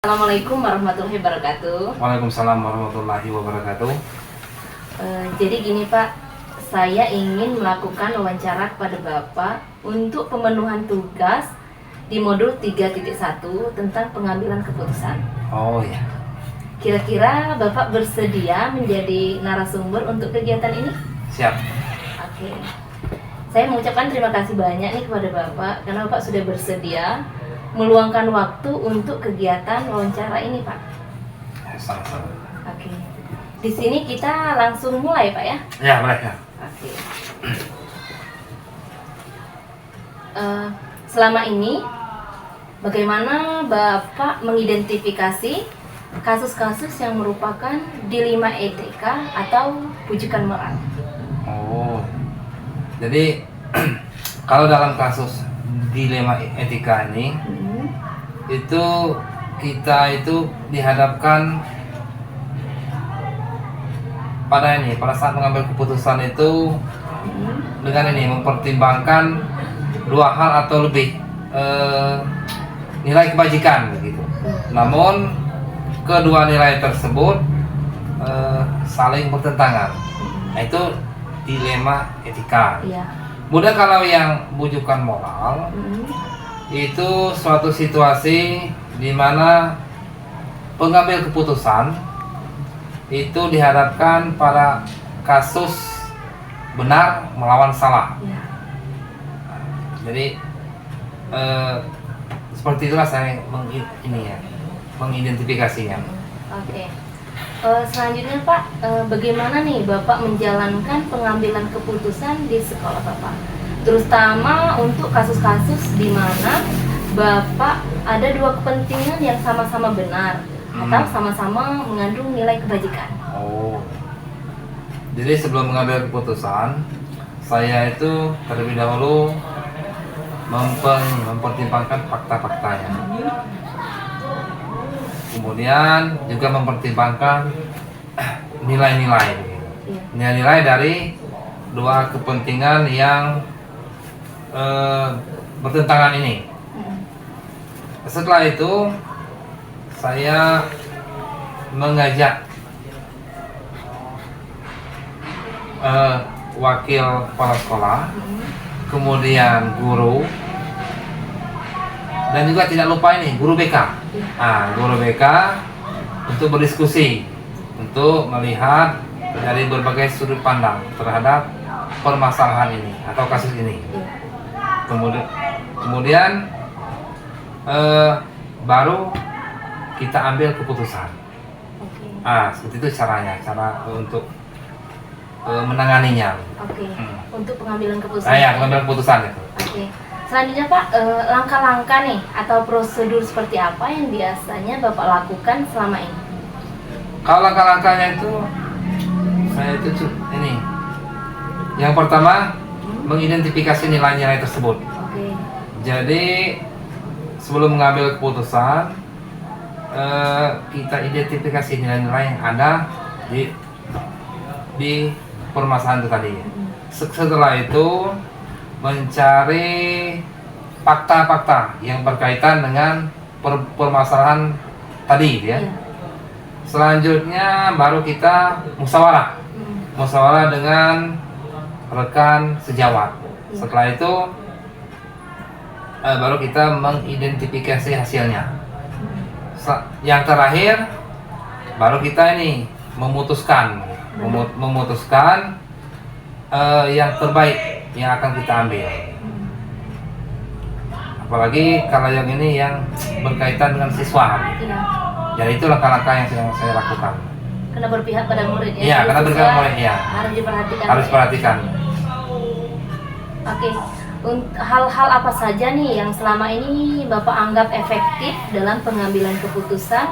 Assalamualaikum warahmatullahi wabarakatuh. Waalaikumsalam warahmatullahi wabarakatuh. Jadi gini Pak, saya ingin melakukan wawancara kepada Bapak untuk pemenuhan tugas di modul 3.1 tentang pengambilan keputusan. Oh ya, Kira-kira Bapak bersedia menjadi narasumber untuk kegiatan ini? siap. Oke. Saya mengucapkan terima kasih banyak nih kepada Bapak karena Bapak sudah bersedia meluangkan waktu untuk kegiatan wawancara ini, Pak. Sama-sama. Oke. Di sini kita langsung mulai, Pak ya. Ya, boleh ya. Oke. Selama ini, bagaimana Bapak mengidentifikasi kasus-kasus yang merupakan dilema etika atau bujukan moral? Oh, jadi kalau dalam kasus dilema etika ini, itu kita itu dihadapkan pada saat mengambil keputusan itu dengan mempertimbangkan dua hal atau lebih nilai kebajikan begitu. Namun kedua nilai tersebut saling bertentangan. Nah, itu dilema etika. Iya. Kemudian kalau yang bujukan moral itu suatu situasi di mana pengambil keputusan itu dihadapkan pada kasus benar melawan salah. Iya. Jadi seperti itulah saya mengidentifikasinya. Oke. Selanjutnya Pak, bagaimana nih Bapak menjalankan pengambilan keputusan di sekolah Bapak? Terutama untuk kasus-kasus di mana Bapak ada dua kepentingan yang sama-sama benar atau sama-sama mengandung nilai kebajikan. Oh, jadi sebelum mengambil keputusan, saya itu terlebih dahulu mempertimbangkan fakta-faktanya. Kemudian juga mempertimbangkan nilai-nilai. Nilai-nilai dari dua kepentingan yang bertentangan ini. Setelah itu saya mengajak wakil kepala sekolah, kemudian guru, dan juga tidak lupa ini guru BK. Guru BK untuk berdiskusi, untuk melihat dari berbagai sudut pandang terhadap permasalahan ini atau kasus ini. Kemudian baru kita ambil keputusan. Seperti itu cara untuk menanganinya. Oke. Untuk pengambilan keputusan. Pengambilan keputusan itu. Oke. Selanjutnya Pak, langkah-langkah nih atau prosedur seperti apa yang biasanya Bapak lakukan selama ini? Kalau langkah-langkahnya itu saya itu ini. Yang pertama mengidentifikasi nilai-nilai tersebut. Oke. Jadi sebelum mengambil keputusan kita identifikasi nilai-nilai yang ada di permasalahan itu tadi. Setelah itu mencari fakta-fakta yang berkaitan dengan permasalahan tadi ya. Selanjutnya baru kita musyawarah dengan rekan sejawat. Setelah itu baru kita mengidentifikasi hasilnya. Yang terakhir baru kita ini memutuskan yang terbaik yang akan kita ambil. Apalagi kalau yang ini yang berkaitan dengan siswa. Jadi itu langkah-langkah yang saya lakukan. Kena berpihak pada murid ya. Iya, Jadi karena berpihak siswa murid ya. Harus diperhatikan. Harus ya. perhatikan. Oke. Hal-hal apa saja nih yang selama ini Bapak anggap efektif dalam pengambilan keputusan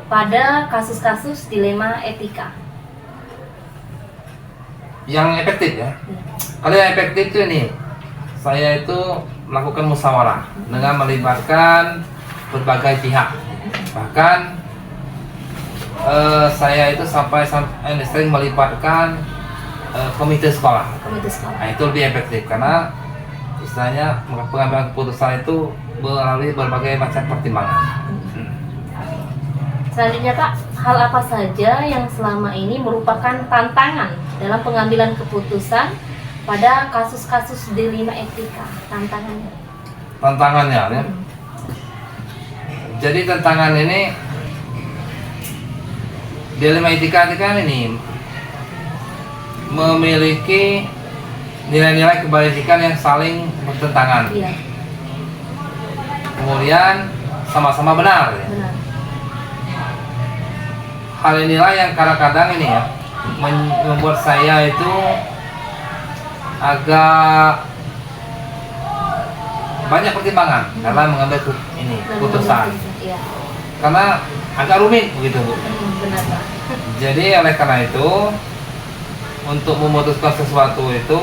pada kasus-kasus dilema etika? Yang efektif ya. Kalau yang efektif itu ini, saya itu melakukan musyawarah dengan melibatkan berbagai pihak. Bahkan saya itu sampai sering melibatkan komite sekolah. Komite sekolah. Nah, itu lebih efektif karena istilahnya pengambilan keputusan itu melalui berbagai macam pertimbangan. Selanjutnya Pak, hal apa saja yang selama ini merupakan tantangan dalam pengambilan keputusan pada kasus-kasus dilema etika? Tantangannya ya. Jadi tantangan ini dilema etika kan ini memiliki nilai-nilai kebajikan yang saling bertentangan. Iya. Kemudian sama-sama benar ya. Benar. Hal inilah yang kadang-kadang ini ya membuat saya itu agak banyak pertimbangan dalam mengambil keputusan. Iya. Karena agak rumit begitu Bu. Benar Pak. Jadi oleh karena itu untuk memutuskan sesuatu itu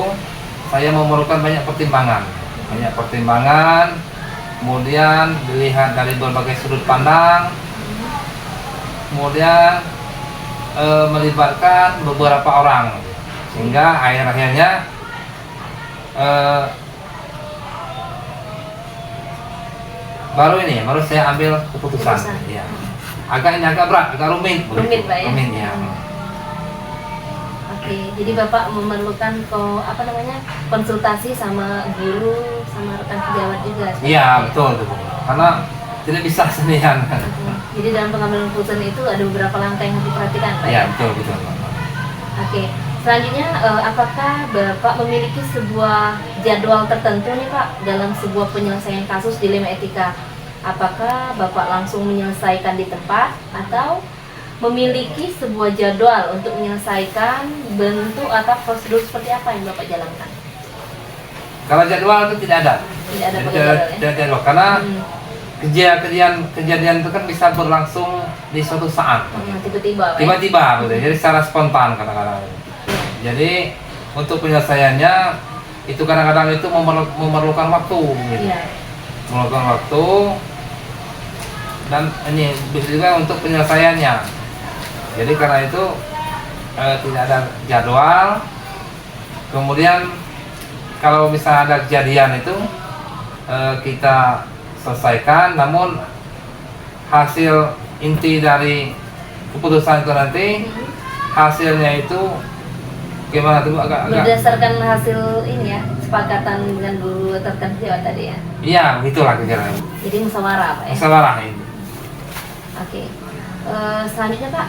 saya memerlukan banyak pertimbangan, kemudian dilihat dari berbagai sudut pandang, kemudian melibatkan beberapa orang, sehingga akhirnya baru saya ambil keputusan. Ya. Agak berat, agak rumit. Rumit Pak ya. Rumit ya. Oke, jadi Bapak memerlukan konsultasi sama guru, sama rekan sejawat juga. Iya, betul. Karena tidak bisa sendirian. Jadi dalam pengambilan keputusan itu ada beberapa langkah yang harus diperhatikan, Pak. Iya, betul. Oke, selanjutnya apakah Bapak memiliki sebuah jadwal tertentu nih Pak dalam sebuah penyelesaian kasus dilema etika? Apakah Bapak langsung menyelesaikan di tempat atau memiliki sebuah jadwal untuk menyelesaikan bentuk atau prosedur seperti apa yang Bapak jalankan? Kalau jadwal itu tidak ada. Tidak ada jadwal ya? Jadwal karena kejadian itu kan bisa berlangsung di suatu saat. Tiba-tiba. Tiba-tiba, jadi secara spontan kadang-kadang. Jadi untuk penyelesaiannya itu kadang-kadang itu memerlukan waktu. Gitu. Iya. Memerlukan waktu dan ini bisa juga untuk penyelesaiannya. Jadi karena itu tidak ada jadwal. Kemudian kalau misalnya ada kejadian itu kita selesaikan, namun hasil inti dari keputusan itu nanti hasilnya itu gimana tuh agak berdasarkan hasil ini ya, kesepakatan dengan guru atau rekan sejawat tadi ya. Iya, begitulah kira-kira. Jadi musyawarah Pak ya. Musyawarah ini. Oke. Selanjutnya Pak,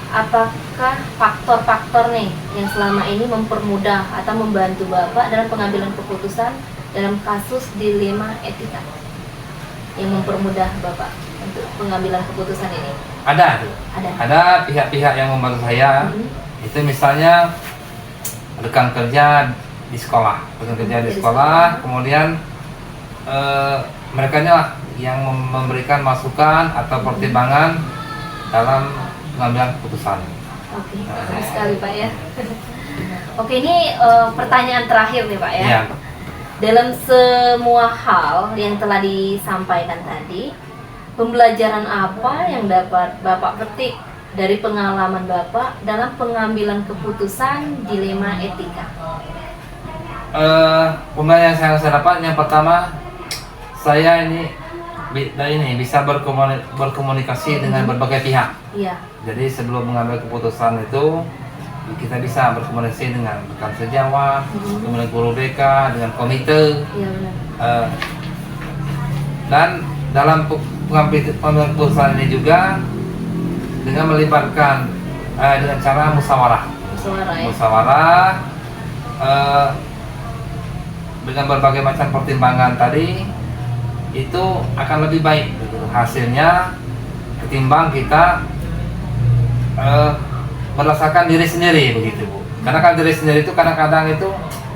apakah faktor-faktor nih yang selama ini mempermudah atau membantu Bapak dalam pengambilan keputusan dalam kasus dilema etika yang mempermudah Bapak untuk pengambilan keputusan ini? Ada tuh. Ada pihak-pihak yang membantu saya. Itu misalnya rekan kerja di sekolah, kemudian mereka lah yang memberikan masukan atau pertimbangan dalam pengambilan keputusan. Oke, bagus sekali Pak ya. Oke, ini pertanyaan terakhir nih Pak ya. Iya. Dalam semua hal yang telah disampaikan tadi, pembelajaran apa yang dapat Bapak petik dari pengalaman Bapak dalam pengambilan keputusan dilema etika? Pembelajaran yang saya dapat, yang pertama, saya ini bisa berkomunikasi dengan berbagai pihak. Iya. Jadi sebelum mengambil keputusan itu kita bisa berkomunikasi dengan rekan sejawat, kemudian guru BK, dengan komite. Iya benar. Dan dalam pengambilan keputusan ini juga dengan melibatkan dengan cara musyawarah. Musyawarah dengan berbagai macam pertimbangan tadi itu akan lebih baik hasilnya ketimbang kita berdasarkan diri sendiri begitu Bu. Karena kan diri sendiri itu kadang-kadang itu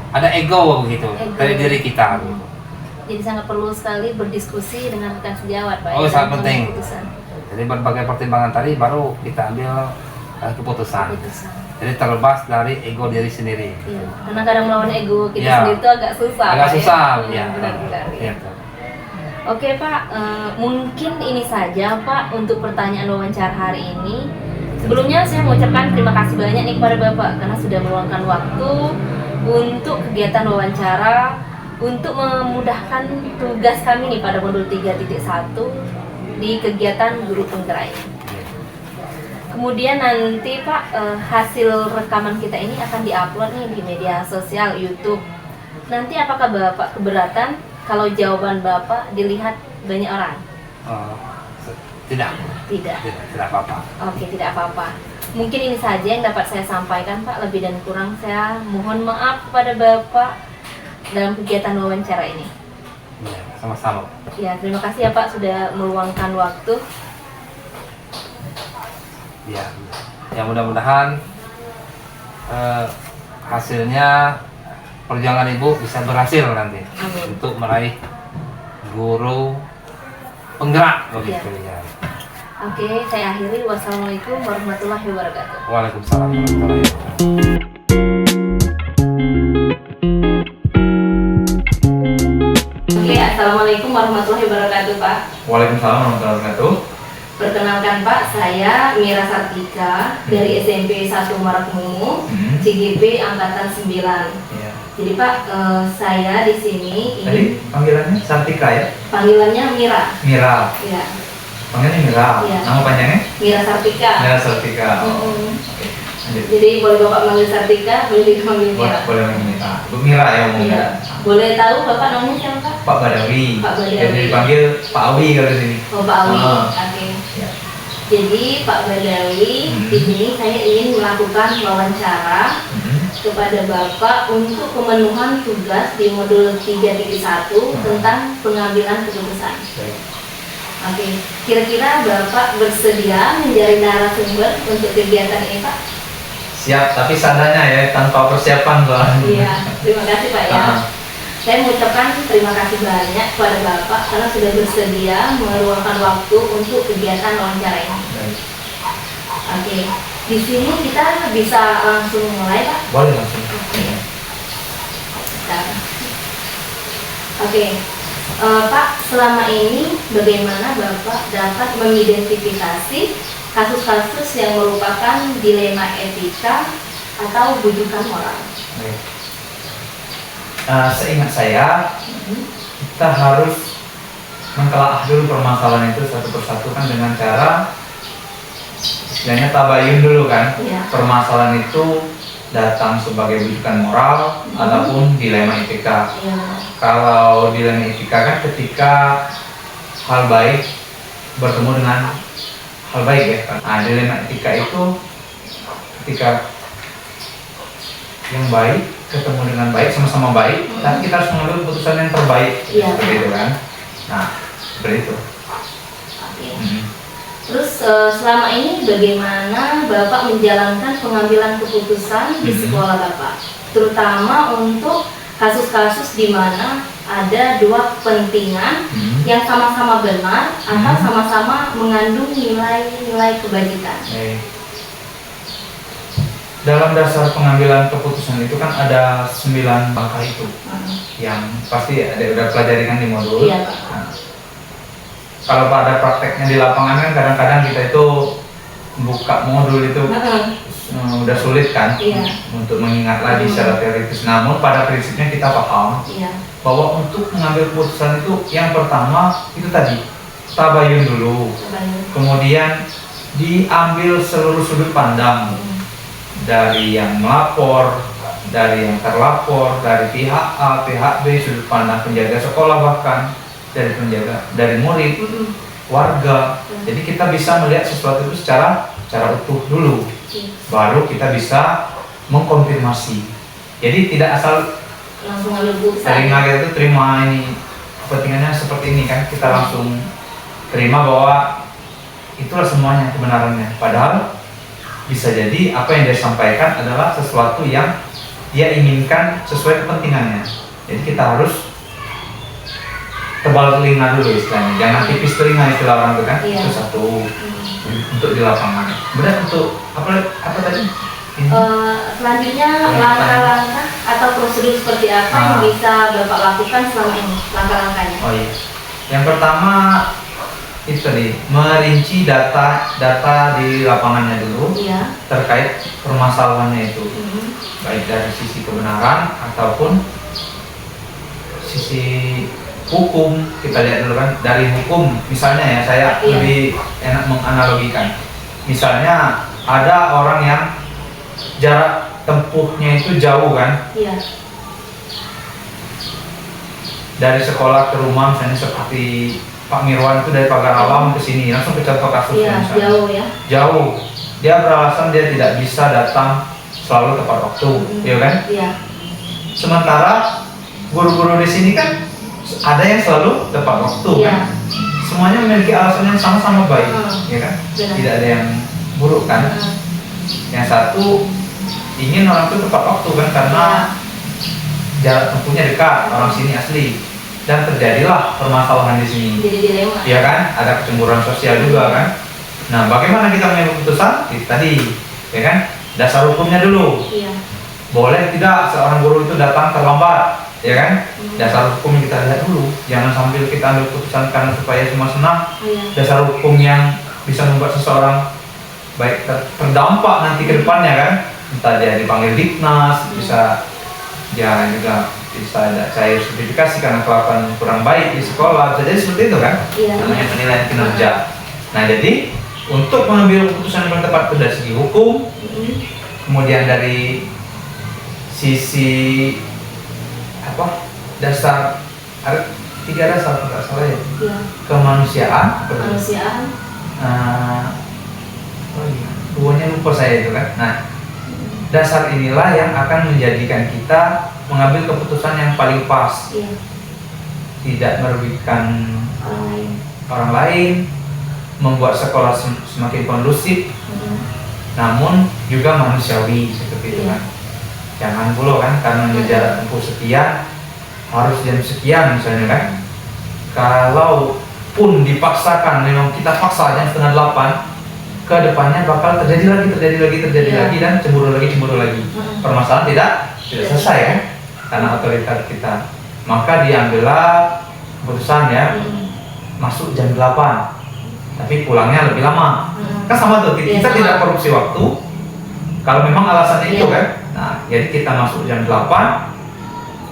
ada ego begitu dari diri kita gitu. Jadi sangat perlu sekali berdiskusi dengan rekan sejawat Pak. Oh, ya, sangat dalam penting. keputusan. Jadi berbagai pertimbangan tadi baru kita ambil keputusan. Keputusan. Jadi terlepas dari ego diri sendiri. Iya. Karena kadang melawan ego kita Iya. sendiri itu agak susah. Agak Pak, susah, ya. ya. Benar sekali. Iya. Oke Pak, mungkin ini saja Pak untuk pertanyaan wawancara hari ini. Sebelumnya saya mengucapkan terima kasih banyak nih kepada Bapak karena sudah meluangkan waktu untuk kegiatan wawancara untuk memudahkan tugas kami nih pada modul 3.1 di kegiatan guru penggerak ini. Kemudian nanti Pak, hasil rekaman kita ini akan diupload nih di media sosial YouTube. Nanti apakah Bapak keberatan kalau jawaban Bapak dilihat banyak orang? Tidak. Tidak. Tidak apa-apa. Oke, tidak apa-apa. Mungkin ini saja yang dapat saya sampaikan Pak. Lebih dan kurang saya mohon maaf kepada Bapak dalam kegiatan wawancara ini. Ya, sama-sama. Ya, terima kasih ya Pak sudah meluangkan waktu. Ya, ya mudah-mudahan hasilnya perjuangan Ibu bisa berhasil nanti. Amin. Untuk meraih guru penggerak begitu ya. Oke, saya akhiri. Wassalamualaikum warahmatullahi wabarakatuh. Waalaikumsalam warahmatullahi wabarakatuh. Oke, assalamualaikum warahmatullahi wabarakatuh Pak. Waalaikumsalam warahmatullahi wabarakatuh. Perkenalkan Pak, saya Mira Sartika dari SMP 1 Marakmumu, CGP Angkatan 9. Ya. Jadi Pak, saya di sini Tadi panggilannya Sartika ya? panggilannya Mira. Mira. Ya, Panggilannya Mira. Iya. Nama panjangnya? Mira Sartika. Mira Sartika. Mm-mm. Oke. Lanjut. Jadi boleh Bapak manggil Sartika, boleh dipanggil Mira. Boleh Mira. Bu Mira ya umumnya. Iya. Boleh tahu Bapak namanya siapa Pak? Pak Badawi. Pak Badawi. Jadi dipanggil Pak Awi kalau di sini. Oh Pak Awi. Ah. Oke. Ya. Jadi Pak Badawi, di sini saya ingin melakukan wawancara kepada Bapak untuk pemenuhan tugas di modul 3.1 tentang pengambilan keputusan. Baik. Oke, kira-kira Bapak bersedia menjadi narasumber untuk kegiatan ini Pak? Siap, tapi seadanya ya, tanpa persiapan soalnya. Iya, terima kasih Pak ya. Ah. Saya mengucapkan terima kasih banyak kepada Bapak karena sudah bersedia meluangkan waktu untuk kegiatan wawancara ini. Baik. Oke, di sini kita bisa langsung mulai Pak. Boleh langsung. Bentar. Oke, Pak, selama ini bagaimana Bapak dapat mengidentifikasi kasus-kasus yang merupakan dilema etika atau bujukan moral? Baik. Seingat saya, kita harus mentelaah dulu permasalahan itu satu persatu kan dengan cara istilahnya tabayun dulu kan. Iya. Permasalahan itu datang sebagai bujukan moral ataupun dilema etika. Iya. Kalau dilema etika kan ketika hal baik bertemu dengan hal baik ya kan. Nah, dilema etika itu ketika yang baik ketemu dengan baik, sama-sama baik, tapi kita harus mengambil keputusan yang terbaik. Iya. Seperti itu kan. Nah, seperti itu. Oke. Terus selama ini bagaimana Bapak menjalankan pengambilan keputusan di sekolah Bapak, terutama untuk kasus-kasus di mana ada dua kepentingan yang sama-sama benar atau sama-sama mengandung nilai-nilai kebajikan. Baik. Dalam dasar pengambilan keputusan itu kan ada 9 langkah itu yang pasti ada udah pelajari kan di modul. Iya, Pak. Nah, kalau pada prakteknya di lapangan kan kadang-kadang kita itu buka modul itu udah sulit kan. Iya. Untuk mengingat lagi secara teoritis. Namun pada prinsipnya kita paham Iya. bahwa untuk mengambil keputusan itu yang pertama itu tadi tabayun dulu, kemudian diambil seluruh sudut pandang dari yang melapor, dari yang terlapor, dari pihak A, pihak B, sudut pandang penjaga sekolah bahkan dari murid, warga. Jadi kita bisa melihat sesuatu itu secara utuh dulu, baru kita bisa mengkonfirmasi. Jadi tidak asal Langsung ambil keputusan. terima ini kepentingannya seperti ini kan, kita langsung terima bahwa itulah semuanya kebenarannya. Padahal bisa jadi apa yang dia sampaikan adalah sesuatu yang dia inginkan sesuai kepentingannya. Jadi kita harus tebal telinga dulu istilahnya, jangan tipis telinga istilah orang itu kan. Iya. Itu satu untuk di lapangan. Kemudian untuk apa tadi? Selanjutnya langkah-langkah atau prosedur seperti apa yang bisa Bapak lakukan selama ini, langkah-langkahnya? Oh iya, yang pertama itu tadi merinci data di lapangannya dulu Iya. terkait permasalahannya itu, baik dari sisi kebenaran ataupun sisi hukum. Kita lihat dulu kan dari hukum, misalnya ya saya Iya. lebih enak menganalogikan. Misalnya ada orang yang jarak tempuhnya itu jauh kan, Iya. dari sekolah ke rumah, misalnya seperti Pak Mirwan itu dari Pagar Alam ke sini, langsung ke contoh kasusnya Iya, misalnya. jauh ya. Jauh, dia beralasan dia tidak bisa datang selalu tepat waktu, ya kan? Iya. Sementara guru-guru di sini kan ada yang selalu tepat waktu Iya. kan? Semuanya memiliki alasan yang sama-sama baik, ya kan? Benar. Tidak ada yang buruk kan? Yang satu ingin orang itu tepat waktu kan, karena jarak tempuhnya dekat, orang sini asli, dan terjadilah permasalahan di sini. Jadi dilema. Iya kan? Ada kecemburuan sosial juga kan? Nah, bagaimana kita mengambil keputusan? Itu tadi, ya kan? Dasar hukumnya dulu. Iya. Boleh tidak seorang guru itu datang terlambat, ya kan? Dasar hukum yang kita lihat dulu. Jangan sambil kita ambil keputusan karena supaya cuma senang. Iya. Dasar hukum yang bisa membuat seseorang baik terdampak nanti ke depannya kan? Entah dia dipanggil Diknas, bisa dia juga bisa ada cair sertifikasi karena kelakuan kurang baik di sekolah, bisa jadi seperti itu kan? Iya. Namanya penilaian kinerja. Nah, jadi untuk mengambil keputusan yang tepat itu dari segi hukum, kemudian dari sisi dasar, ada 3 dasar kalau nggak salah ya, Iya. kemanusiaan, Kemanusiaan. duanya lupa saya itu kan. Nah, dasar inilah yang akan menjadikan kita mengambil keputusan yang paling pas, Iya. tidak merugikan Orang lain. orang lain, membuat sekolah semakin kondusif, namun juga manusiawi seperti itu Iya. kan. Jangan pula kan karena jarak tempuh sekian harus jam sekian misalnya kan. Kalau pun dipaksakan, memang kita paksa jam 7:30, ke depannya bakal terjadi Iya. lagi dan cemburu lagi. Permasalahan tidak selesai kan, karena otoritas kita. Maka diambillah keputusan ya, masuk jam 8 tapi pulangnya lebih lama. Kan sama tuh, kita Iya, sama. tidak korupsi waktu kalau memang alasannya itu Iya. kan. Nah, jadi kita masuk jam 8,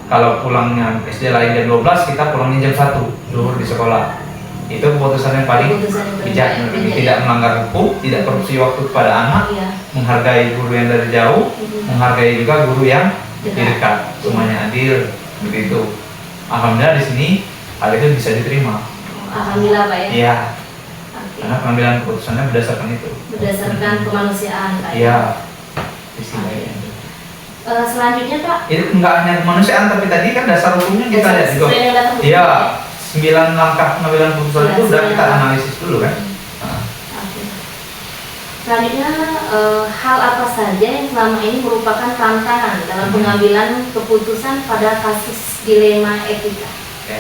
kalau pulangnya SD lain jam 12, kita pulangnya jam 1 zuhur di sekolah. Itu keputusan yang paling Keputusan yang bijak, terbaik. tidak melanggar hukum, tidak korupsi waktu kepada anak, Iya. menghargai guru yang dari jauh, menghargai juga guru yang di dekat, semuanya adil, begitu. Alhamdulillah di sini hal itu bisa diterima. Alhamdulillah Pak ya. Iya, Oke. karena pengambilan keputusannya berdasarkan itu. Berdasarkan kemanusiaan Pak. ya. Iya, istilahnya. Selanjutnya Pak. Itu enggak hanya kemanusiaan, tapi tadi kan dasar hukumnya kita lihat juga. Sesuai dengan data hukum, Iya, ya? 9 langkah pengambilan keputusan Iya, itu udah 9 kita langkah. analisis dulu kan. Nah, Oke. Selanjutnya hal apa saja yang selama ini merupakan tantangan dalam pengambilan keputusan pada kasus dilema etika? oke.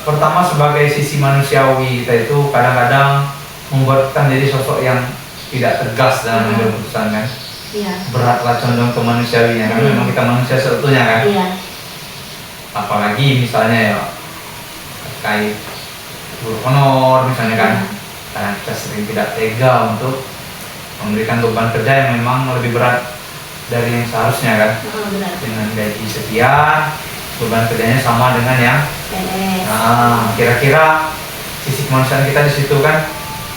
Pertama, sebagai sisi manusiawi kita itu kadang-kadang membuatkan jadi sosok yang tidak tegas dalam mengambil keputusan kan. Iya. Beratlah condong ke manusiawinya kan, memang kita manusia seutuhnya kan. Iya. Apalagi misalnya ya terkait guru honor misalnya kan, karena kita sering tidak tega untuk memberikan beban kerja yang memang lebih berat dari yang seharusnya kan. Benar. Dengan gaji sekian, beban kerjanya sama dengan yang PNS. nah, kira-kira sisi kemanusiaan kita di situ kan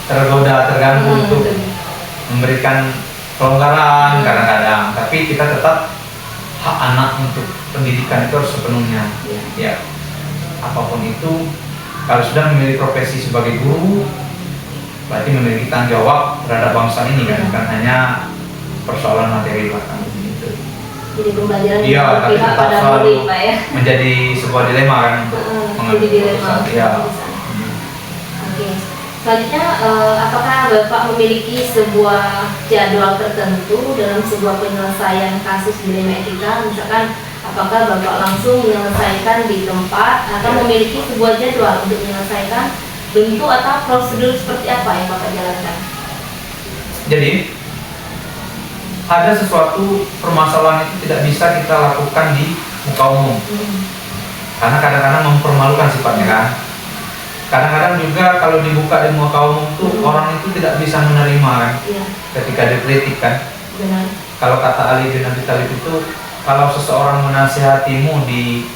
terganggu untuk memberikan kelonggaran kadang-kadang, tapi kita tetap hak anak untuk pendidikan itu harus sepenuhnya. Iya. Ya, apapun itu, kalau sudah memilih profesi sebagai guru, berarti memiliki tanggung jawab terhadap bangsa ini kan, bukan hanya persoalan materi belakang gitu. Jadi pembelajaran Iya, yang tapi berpihak tetap pada selalu murid Pak ya. menjadi sebuah dilema kan untuk Jadi mengambil dilema. keputusan. Iya. Oke. Selanjutnya, apakah Bapak memiliki sebuah jadwal tertentu dalam sebuah penyelesaian kasus dilema etika? Misalkan, apakah Bapak langsung menyelesaikan di tempat atau memiliki sebuah jadwal untuk menyelesaikan, bentuk atau prosedur seperti apa yang Bapak jalankan? Jadi ada sesuatu permasalahan itu tidak bisa kita lakukan di muka umum, karena kadang-kadang mempermalukan sifatnya kan. Kadang-kadang juga kalau dibuka di muka umum tuh orang itu tidak bisa menerima kan, ketika dikritik kan. Benar. Kalau kata Ali bin Abi Thalib itu, kalau seseorang menasihatimu di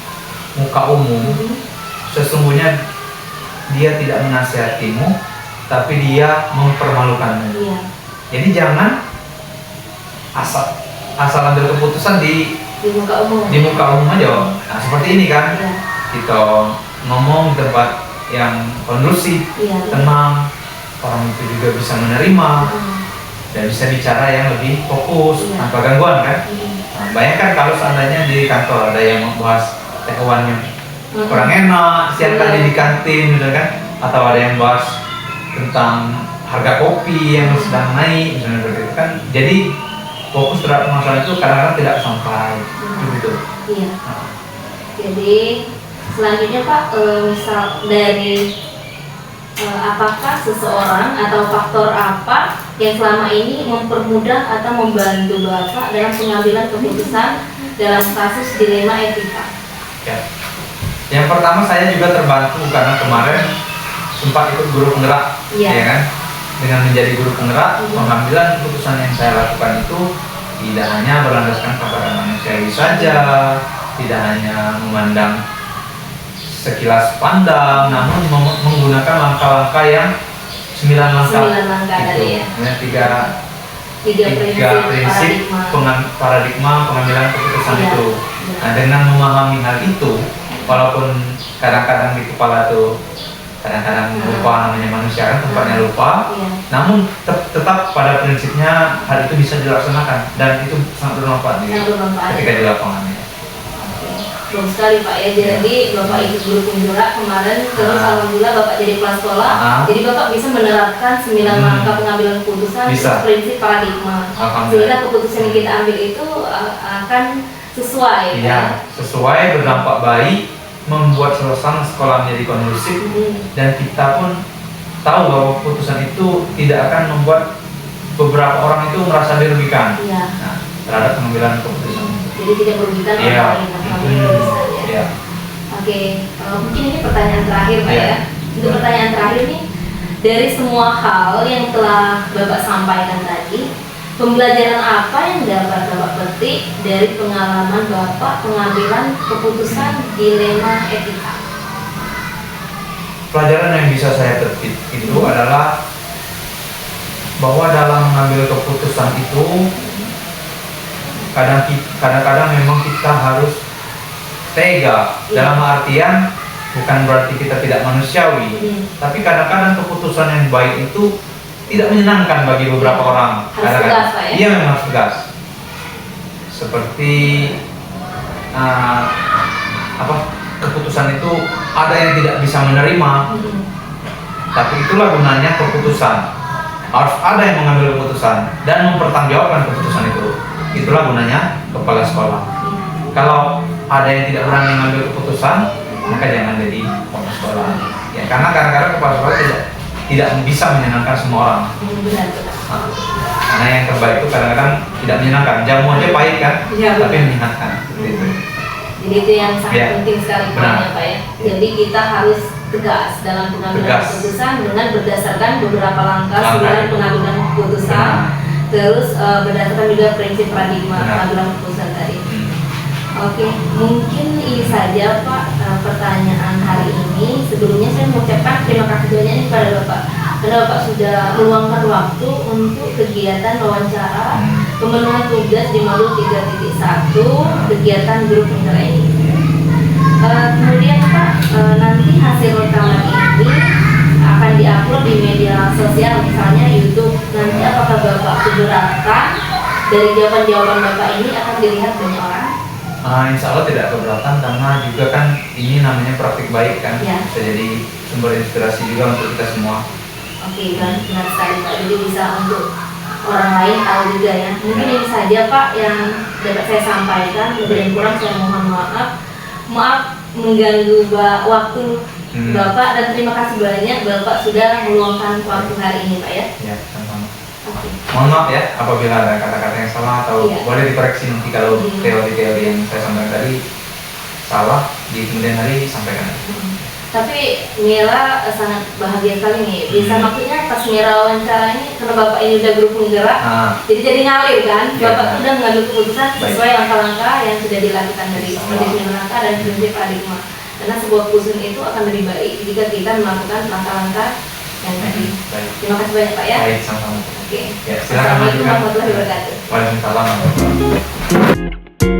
muka umum, sesungguhnya dia tidak menasihatimu, tapi dia mempermalukanmu. Iya. Jadi jangan asal ambil keputusan di muka umum. Di muka umum aja. Nah seperti ini kan, Iya. kita ngomong di tempat yang kondusif, Iya. tenang, orang itu juga bisa menerima dan bisa bicara yang lebih fokus Iya. tanpa gangguan kan. Nah, bayangkan kalau seandainya di kantor ada yang membahas teh yang kurang enak siang tadi di kantin gitu kan, atau ada yang bahas tentang harga kopi yang sedang naik misalnya seperti itu kan. Jadi fokus terhadap masalah itu kadang-kadang tidak sampai gitu. Iya. Nah, Jadi selanjutnya Pak, misal dari apakah seseorang atau faktor apa yang selama ini mempermudah atau membantu Bapak dalam pengambilan keputusan dalam kasus dilema etika? ya. Yang pertama saya juga terbantu karena kemarin sempat ikut guru penggerak, Iya. ya kan? Dengan menjadi guru penggerak, pengambilan keputusan yang saya lakukan itu tidak hanya berlandaskan kepada manusiawi saja, tidak hanya memandang sekilas pandang, namun menggunakan langkah-langkah yang 9 langkah. 9 langkah itu. tadi ya. Kemudian Tiga prinsip paradigma pengambilan keputusan Iya. itu. Nah, dengan memahami hal itu, walaupun kadang-kadang di kepala tuh kadang-kadang lupa, namanya manusia kan tempatnya lupa, Iya. namun tetap pada prinsipnya hal itu bisa dilaksanakan dan itu sangat bermanfaat Sangat bermanfaat. ketika di lapangan. Belum sekali Pak ya, jadi Bapak ikut guru penggerak kemarin, terus alhamdulillah Bapak jadi kepala sekolah, jadi Bapak bisa menerapkan 9 langkah pengambilan keputusan Bisa. prinsip paradigma, sehingga keputusan yang kita ambil itu akan sesuai. Iya, sesuai, berdampak baik, membuat suasana sekolah menjadi kondusif, dan kita pun tahu bahwa keputusan itu tidak akan membuat beberapa orang itu merasa dirugikan. Iya. Nah, terhadap pengambilan keputusan. Jadi tidak merugikan Iya. orang lain dalam mengambil keputusan ya. Iya. Oke, mungkin ini pertanyaan terakhir Pak Iya. ya. Untuk pertanyaan terakhir nih, dari semua hal yang telah Bapak sampaikan tadi, pembelajaran apa yang dapat Bapak petik dari pengalaman Bapak pengambilan keputusan dilema etika? Pelajaran yang bisa saya petik itu adalah bahwa dalam mengambil keputusan itu kadang-kadang memang kita harus tega, dalam artian bukan berarti kita tidak manusiawi, tapi kadang-kadang keputusan yang baik itu tidak menyenangkan bagi beberapa orang. Harus tegas, Pak, ya? Iya, memang harus tegas. Seperti keputusan itu ada yang tidak bisa menerima, tapi itulah gunanya keputusan. Harus ada yang mengambil keputusan dan mempertanggungjawabkan keputusan itu. Itulah gunanya kepala sekolah. Kalau ada yang tidak berani mengambil keputusan, maka jangan jadi kepala sekolah. Ya, karena kadang-kadang kepala sekolah tidak bisa menyenangkan semua orang. Nah, karena yang terbaik itu kadang-kadang tidak menyenangkan. Jamu aja pahit kan, Ya, tapi menyenangkan. Seperti itu. Jadi itu yang sangat Ya. penting sekali poinnya Pak ya. Jadi kita harus tegas dalam pengambilan Tegas. keputusan dengan berdasarkan beberapa langkah Langkah sebelum itu. pengambilan keputusan. Terus berdasarkan juga prinsip paradigma Benar. pengambilan keputusan tadi. Oke, mungkin ini saja Pak pertanyaan hari ini. Sebelumnya saya mengucapkan terima kasih banyak kepada Bapak karena Bapak sudah meluangkan waktu untuk kegiatan wawancara pemenuhan tugas di modul 3.1 kegiatan grup penggerak ini. Kemudian Pak, nanti hasil rekaman ini akan diupload di media sosial, misalnya YouTube. Nanti apakah Bapak keberatan dari jawaban-jawaban Bapak ini akan dilihat banyak orang? Insya Allah tidak keberatan karena juga kan ini namanya praktik baik kan, Ya. bisa jadi sumber inspirasi juga untuk kita semua. Oke, benar sekali Pak. Jadi bisa untuk orang lain tahu juga ya. Mungkin ini saja Pak yang dapat saya sampaikan. Lebih dan kurang saya mohon maaf. Maaf mengganggu waktu Bapak, dan terima kasih banyak Bapak sudah meluangkan waktu hari ini Pak ya. Ya, sama-sama. Oke. Mohon maaf ya apabila ada kata-kata yang salah atau Iya. boleh dikoreksi nanti kalau teori-teori yang saya sampaikan tadi salah, di kemudian hari sampaikan. Tapi Mira sangat bahagia sekali nih. Bisa maksudnya pas Mira wawancara ini, karena Bapak ini udah grup penggerak, jadi ngalir kan. Bapak Ya. udah mengambil keputusan Baik. sesuai langkah-langkah yang sudah dilakukan dari Sama. manajemen langkah dan prinsip paradigma. Karena sebuah keputusan itu akan lebih baik jika kita melakukan langkah-langkah yang tadi. Baik. Terima kasih banyak Pak ya. Baik, sama-sama. Oke. Ya, silakan Assalamualaikum lanjutkan. warahmatullahi wabarakatuh. Waalaikumsalam warahmatullahi wabarakatuh.